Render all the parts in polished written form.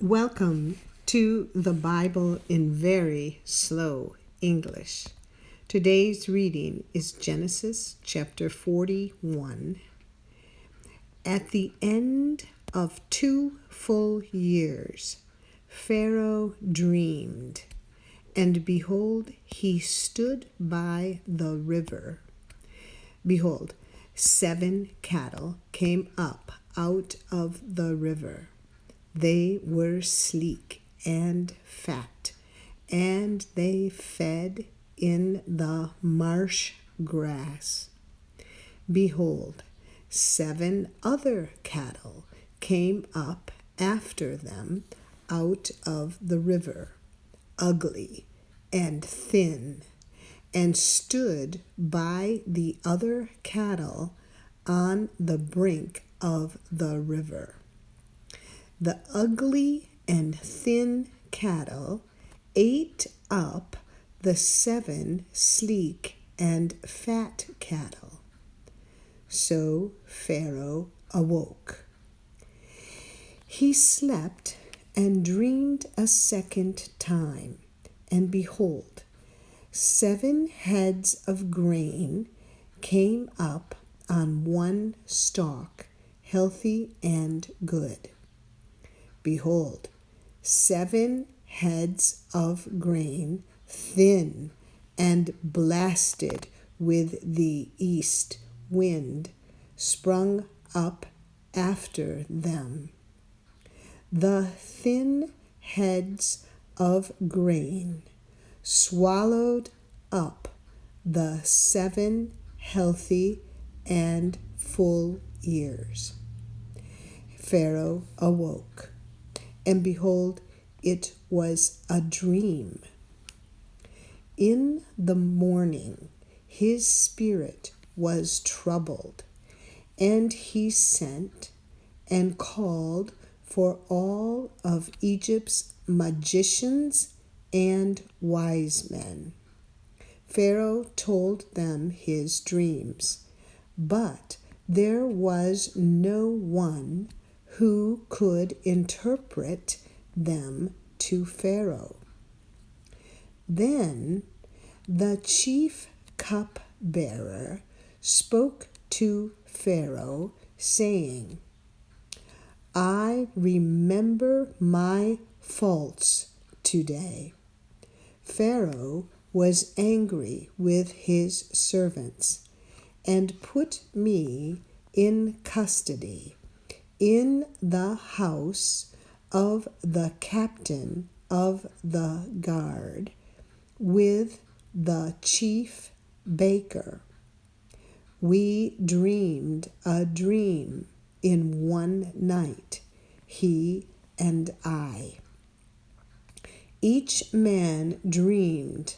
Welcome to the Bible in Very Slow English. Today's reading is Genesis chapter 41. At the end of 2 full years, Pharaoh dreamed, and behold, he stood by the river. Behold, 7 cattle came up out of the river. They were sleek and fat, and they fed in the marsh grass. Behold, 7 other cattle came up after them out of the river, ugly and thin, and stood by the other cattle on the brink of the river. The ugly and thin cattle ate up the 7 sleek and fat cattle. So Pharaoh awoke. He slept and dreamed a second time, and behold, 7 heads of grain came up on one stalk, healthy and good. Behold, 7 heads of grain, thin and blasted with the east wind, sprung up after them. The thin heads of grain swallowed up the 7 healthy and full ears. Pharaoh awoke, and behold, it was a dream. In the morning his spirit was troubled, and he sent and called for all of Egypt's magicians and wise men. Pharaoh told them his dreams, but there was no one who could interpret them to Pharaoh. Then the chief cupbearer spoke to Pharaoh, saying, I remember my faults today. Pharaoh was angry with his servants and put me in custody in the house of the captain of the guard with the chief baker. We dreamed a dream in one night, he and I. Each man dreamed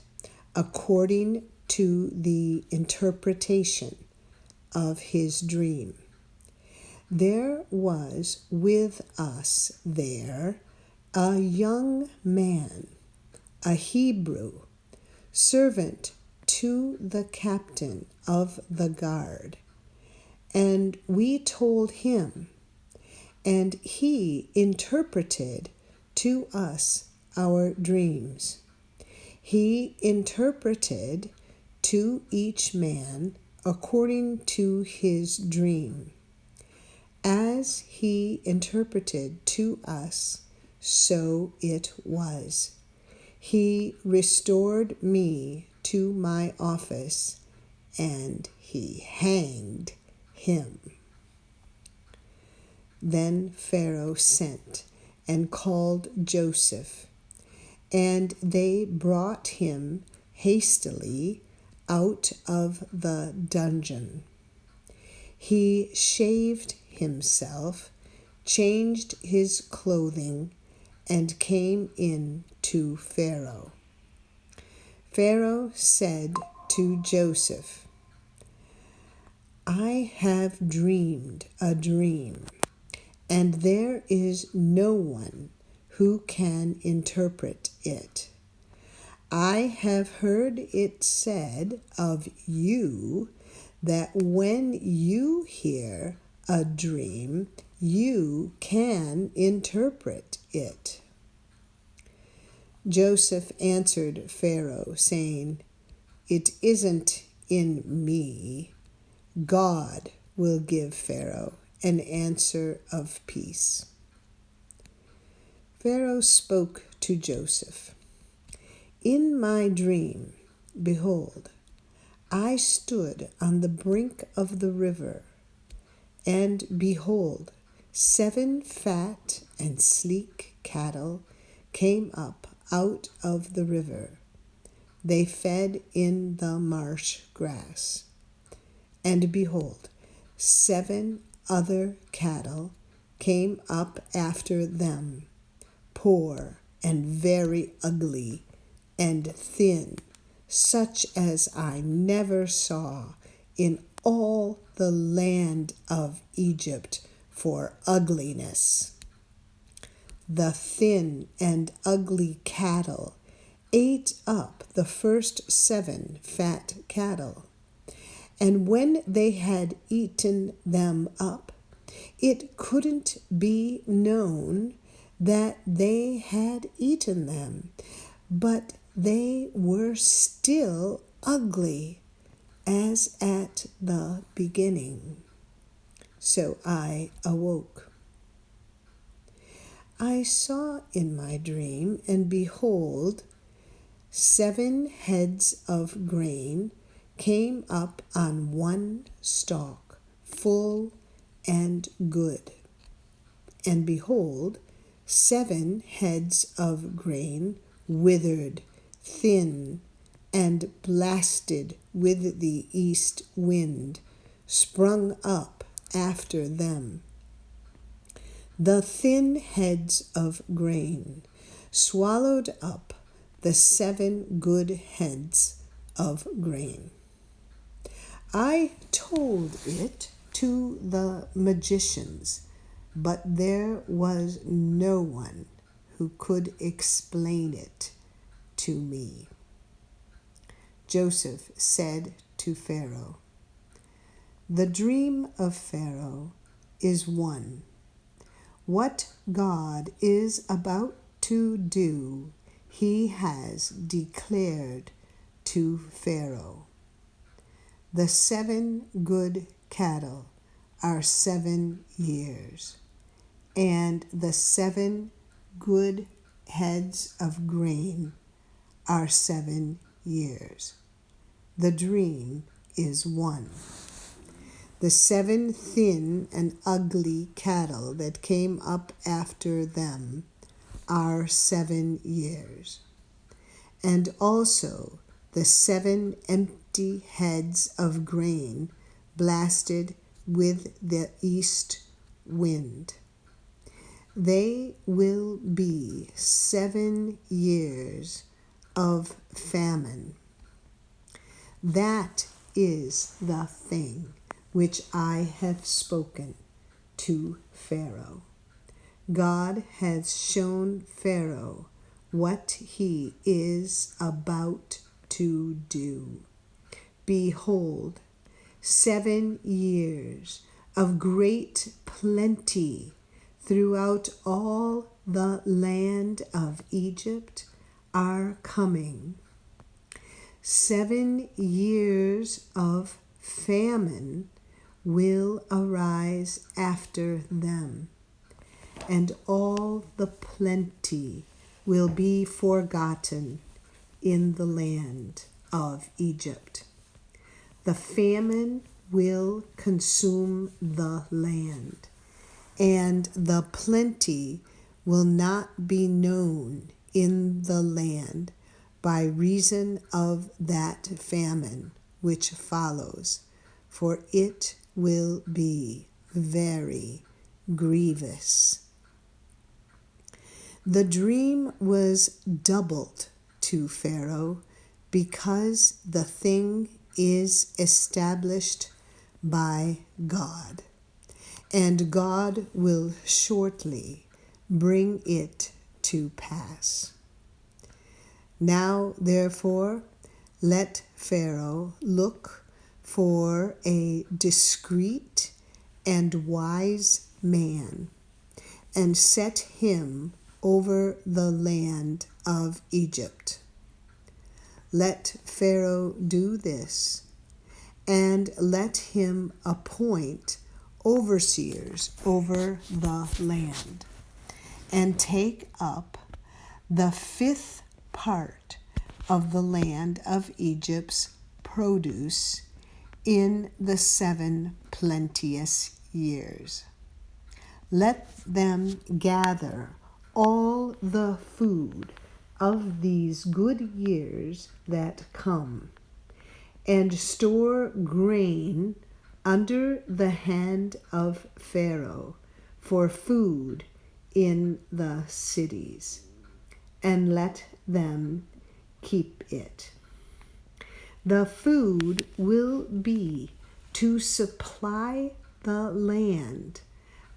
according to the interpretation of his dream. There was with us there a young man, a Hebrew, servant to the captain of the guard, and we told him, and he interpreted to us our dreams. He interpreted to each man according to his dream. As he interpreted to us, so it was. He restored me to my office, and he hanged him. Then Pharaoh sent and called Joseph, and they brought him hastily out of the dungeon. He shaved himself, changed his clothing, and came in to Pharaoh. Pharaoh said to Joseph, I have dreamed a dream, and there is no one who can interpret it. I have heard it said of you that when you hear a dream, you can interpret it. Joseph answered Pharaoh, saying, "It isn't in me. God will give Pharaoh an answer of peace." Pharaoh spoke to Joseph, "In my dream, behold, I stood on the brink of the river, and behold, 7 fat and sleek cattle came up out of the river. They fed in the marsh grass. And behold, 7 other cattle came up after them, poor and very ugly and thin, such as I never saw in all the land of Egypt for ugliness. The thin and ugly cattle ate up the first 7 fat cattle, and when they had eaten them up, it couldn't be known that they had eaten them, but they were still ugly as at the beginning. So I awoke. I saw in my dream, and behold, 7 heads of grain came up on one stalk, full and good. And behold, 7 heads of grain, withered, thin, and blasted with the east wind, sprung up after them. The thin heads of grain swallowed up the 7 good heads of grain. I told it to the magicians, but there was no one who could explain it to me. Joseph said to Pharaoh, "The dream of Pharaoh is one. What God is about to do, he has declared to Pharaoh. The 7 good cattle are 7 years, and the 7 good heads of grain are 7 years. The dream is one. The 7 thin and ugly cattle that came up after them are 7 years, and also the 7 empty heads of grain blasted with the east wind. They will be 7 years of famine. That is the thing which I have spoken to Pharaoh. God has shown Pharaoh what he is about to do. Behold, 7 years of great plenty throughout all the land of Egypt are coming. 7 years of famine will arise after them, and all the plenty will be forgotten in the land of Egypt. The famine will consume the land, and the plenty will not be known in the land by reason of that famine which follows, for it will be very grievous. The dream was doubled to Pharaoh because the thing is established by God, and God will shortly bring it to pass. Now, therefore, let Pharaoh look for a discreet and wise man, and set him over the land of Egypt. Let Pharaoh do this, and let him appoint overseers over the land, and take up the 5th part of the land of Egypt's produce in the 7 plenteous years. Let them gather all the food of these good years that come, and store grain under the hand of Pharaoh for food in the cities, and let them keep it. The food will be to supply the land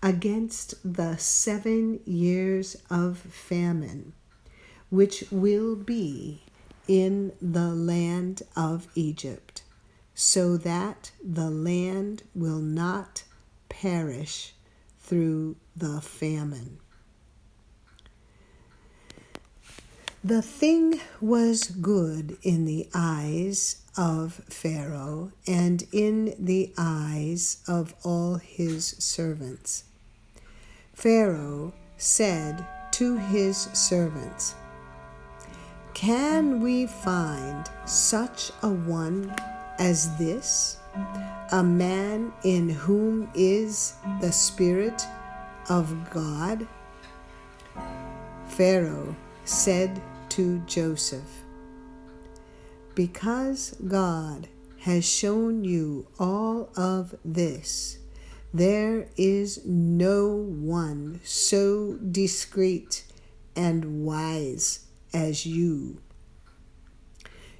against the 7 years of famine, which will be in the land of Egypt, so that the land will not perish through the famine. The thing was good in the eyes of Pharaoh and in the eyes of all his servants. Pharaoh said to his servants, "Can we find such a one as this, a man in whom is the Spirit of God?" Pharaoh said to Joseph, "Because God has shown you all of this, there is no one so discreet and wise as you.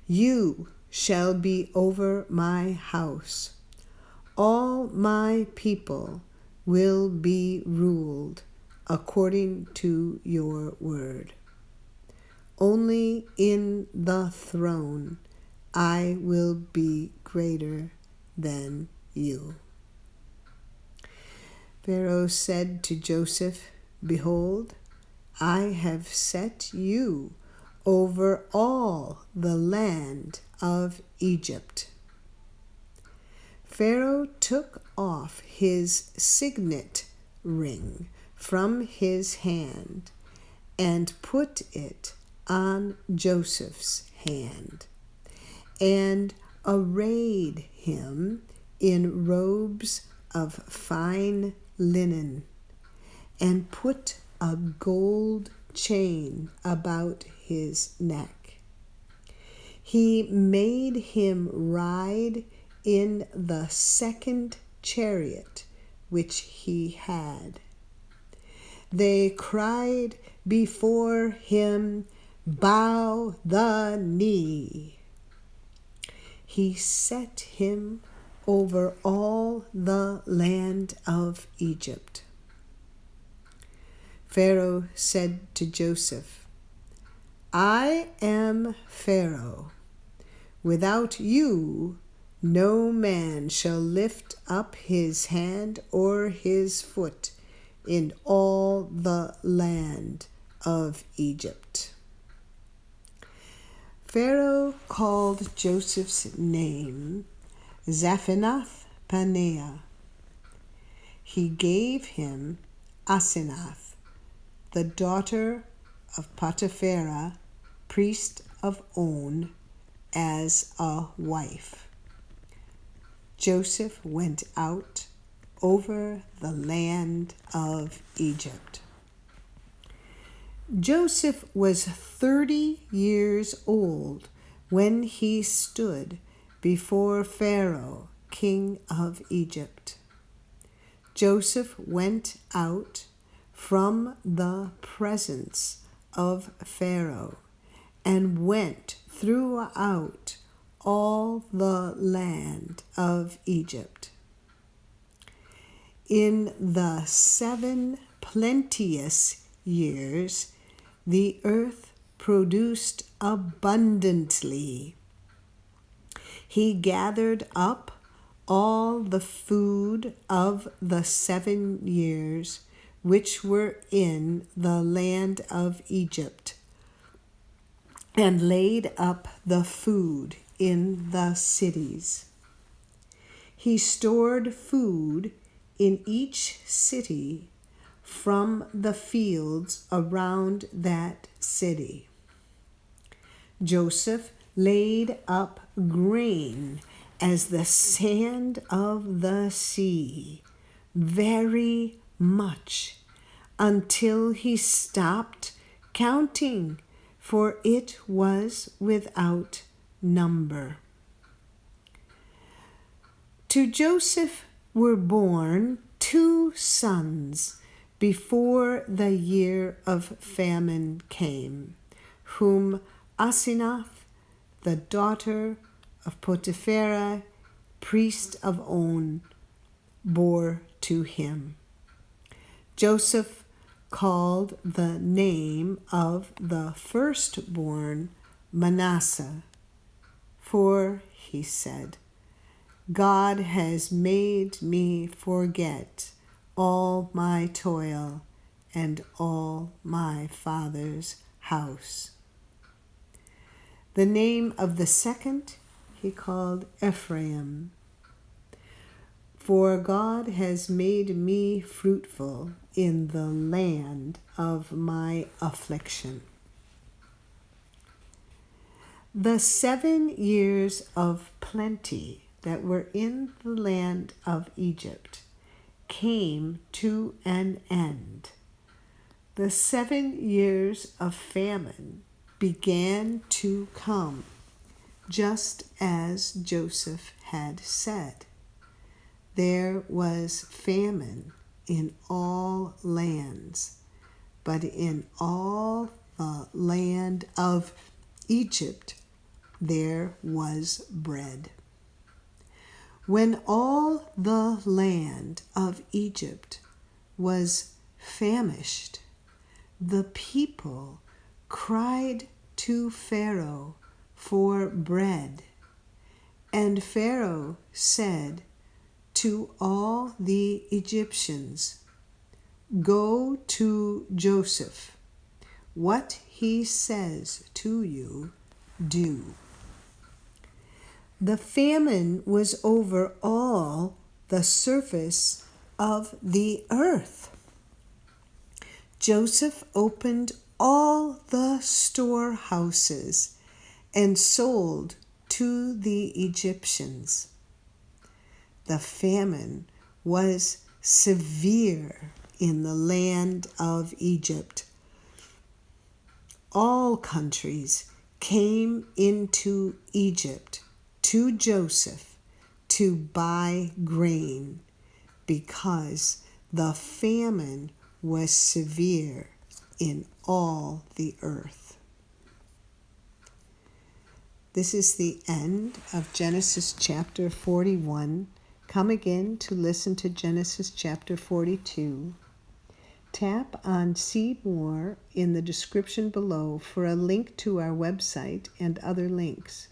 You shall be over my house. All my people will be ruled according to your word. Only in the throne I will be greater than you." Pharaoh said to Joseph, "Behold, I have set you over all the land of Egypt." Pharaoh took off his signet ring from his hand and put it on Joseph's hand, and arrayed him in robes of fine linen, and put a gold chain about his neck. He made him ride in the 2nd chariot which he had. They cried before him, "Bow the knee." He set him over all the land of Egypt. Pharaoh said to Joseph, "I am Pharaoh. Without you, no man shall lift up his hand or his foot in all the land of Egypt." Pharaoh called Joseph's name Zaphenath-Paneah. He gave him Asenath, the daughter of Potipharah, priest of On, as a wife. Joseph went out over the land of Egypt. Joseph was 30 years old when he stood before Pharaoh, king of Egypt. Joseph went out from the presence of Pharaoh and went throughout all the land of Egypt. In the 7 plenteous years, the earth produced abundantly. He gathered up all the food of the 7 years which were in the land of Egypt, and laid up the food in the cities. He stored food in each city from the fields around that city. Joseph laid up grain as the sand of the sea, very much, until he stopped counting, for it was without number. To Joseph were born 2 sons before the year of famine came, whom Asenath, the daughter of Potiphera, priest of On, bore to him. Joseph called the name of the firstborn Manasseh, for he said, God has made me forget all my toil and all my father's house. The name of the second he called Ephraim, for God has made me fruitful in the land of my affliction. The 7 years of plenty that were in the land of Egypt came to an end. The 7 years of famine began to come, just as Joseph had said. There was famine in all lands, but in all the land of Egypt there was bread. When all the land of Egypt was famished, the people cried to Pharaoh for bread, and Pharaoh said to all the Egyptians, "Go to Joseph. What he says to you, do." The famine was over all the surface of the earth. Joseph opened all the storehouses and sold to the Egyptians. The famine was severe in the land of Egypt. All countries came into Egypt to Joseph to buy grain, because the famine was severe in all the earth. This is the end of Genesis chapter 41. Come again to listen to Genesis chapter 42. Tap on See More in the description below for a link to our website and other links.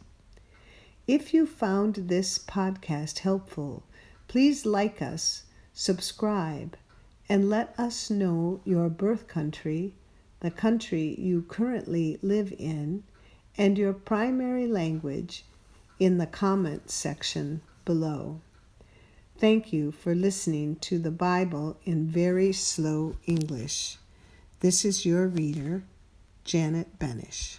If you found this podcast helpful, please like us, subscribe, and let us know your birth country, the country you currently live in, and your primary language in the comments section below. Thank you for listening to the Bible in very slow English. This is your reader, Janet Benish.